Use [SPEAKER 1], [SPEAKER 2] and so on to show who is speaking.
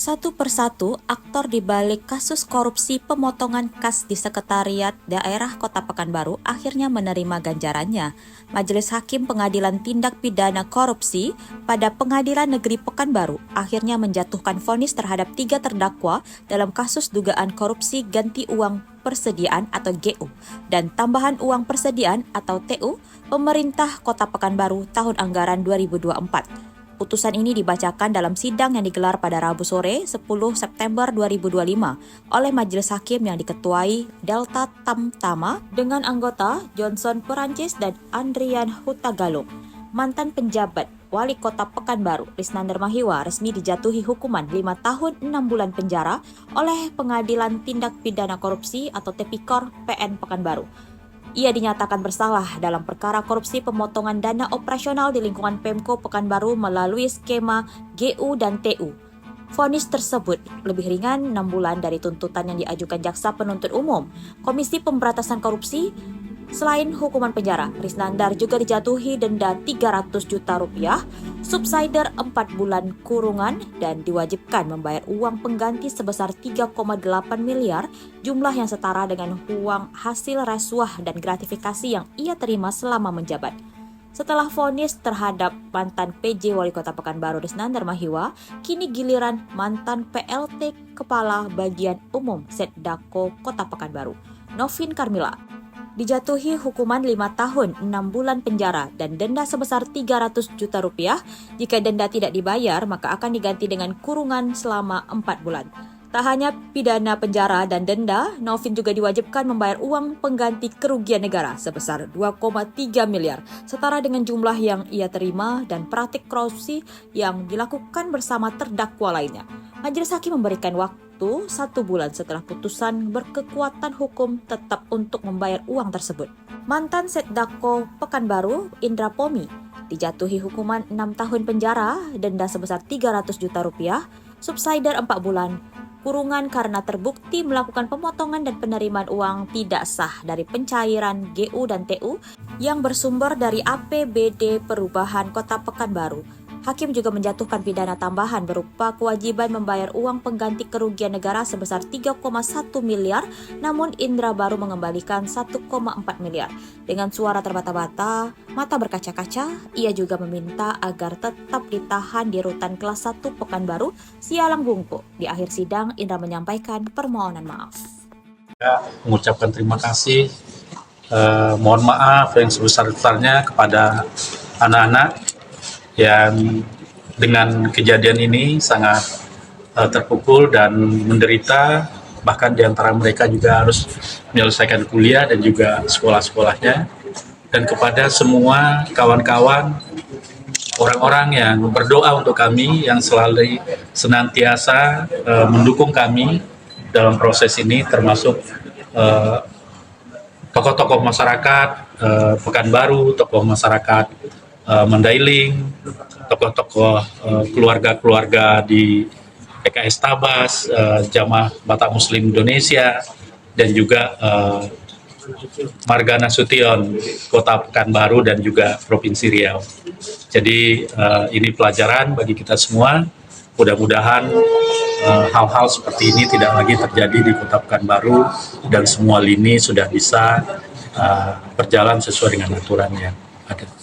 [SPEAKER 1] Satu persatu, aktor di balik kasus korupsi pemotongan kas di Sekretariat Daerah Kota Pekanbaru akhirnya menerima ganjarannya. Majelis Hakim Pengadilan Tindak Pidana Korupsi pada Pengadilan Negeri Pekanbaru akhirnya menjatuhkan vonis terhadap 3 terdakwa dalam kasus dugaan korupsi ganti uang persediaan atau GU dan tambahan uang persediaan atau TU pemerintah Kota Pekanbaru tahun anggaran 2024. Putusan ini dibacakan dalam sidang yang digelar pada Rabu sore 10 September 2025 oleh Majelis Hakim yang diketuai Delta Tamtama dengan anggota Johnson Perancis dan Andrian Hutagalung. Mantan penjabat Wali Kota Pekanbaru, Risnander Mahiwa, resmi dijatuhi hukuman 5 tahun 6 bulan penjara oleh Pengadilan Tindak Pidana Korupsi atau Tipikor PN Pekanbaru. Ia dinyatakan bersalah dalam perkara korupsi pemotongan dana operasional di lingkungan Pemko Pekanbaru melalui skema GU dan TU. Vonis tersebut lebih ringan 6 bulan dari tuntutan yang diajukan Jaksa Penuntut Umum. Komisi Pemberantasan Korupsi, selain hukuman penjara, Risnandar juga dijatuhi denda 300 juta rupiah, subsidiar 4 bulan kurungan, dan diwajibkan membayar uang pengganti sebesar 3,8 miliar, jumlah yang setara dengan uang hasil rasuah dan gratifikasi yang ia terima selama menjabat. Setelah vonis terhadap mantan PJ Wali Kota Pekanbaru Risnander Mahiwa, kini giliran mantan PLT Kepala Bagian Umum Setdako Kota Pekanbaru, Novin Karmila, dijatuhi hukuman 5 tahun 6 bulan penjara dan denda sebesar 300 juta rupiah. Jika denda tidak dibayar, maka akan diganti dengan kurungan selama 4 bulan. Tak hanya pidana penjara dan denda, Novin juga diwajibkan membayar uang pengganti kerugian negara sebesar 2,3 miliar, setara dengan jumlah yang ia terima dan praktik korupsi yang dilakukan bersama terdakwa lainnya. Majelis Hakim memberikan waktu 1 bulan setelah putusan berkekuatan hukum tetap untuk membayar uang tersebut. Mantan Setdako Pekanbaru, Indra Pomi, dijatuhi hukuman 6 tahun penjara, denda sebesar 300 juta rupiah, subsidiar 4 bulan, kurungan karena terbukti melakukan pemotongan dan penerimaan uang tidak sah dari pencairan GU dan TU yang bersumber dari APBD Perubahan Kota Pekanbaru. Hakim juga menjatuhkan pidana tambahan berupa kewajiban membayar uang pengganti kerugian negara sebesar 3,1 miliar, namun Indra baru mengembalikan 1,4 miliar. Dengan suara terbata-bata, mata berkaca-kaca, ia juga meminta agar tetap ditahan di rutan kelas 1 Pekanbaru, Sialang Bungku. Di akhir sidang, Indra menyampaikan permohonan maaf.
[SPEAKER 2] Mengucapkan terima kasih, mohon maaf yang sebesar-besarnya kepada anak-anak yang dengan kejadian ini sangat terpukul dan menderita, bahkan di antara mereka juga harus menyelesaikan kuliah dan juga sekolah-sekolahnya. Dan kepada semua kawan-kawan, orang-orang yang berdoa untuk kami, yang selalu senantiasa mendukung kami dalam proses ini, termasuk tokoh-tokoh masyarakat Pekanbaru, tokoh masyarakat Mandailing, tokoh-tokoh keluarga-keluarga di PKS Tabas, Jamaah Batak Muslim Indonesia, dan juga Marga Nasution, Kota Pekanbaru dan juga Provinsi Riau. Jadi ini pelajaran bagi kita semua. Mudah-mudahan hal-hal seperti ini tidak lagi terjadi di Kota Pekanbaru dan semua lini sudah bisa berjalan sesuai dengan aturan yang ada.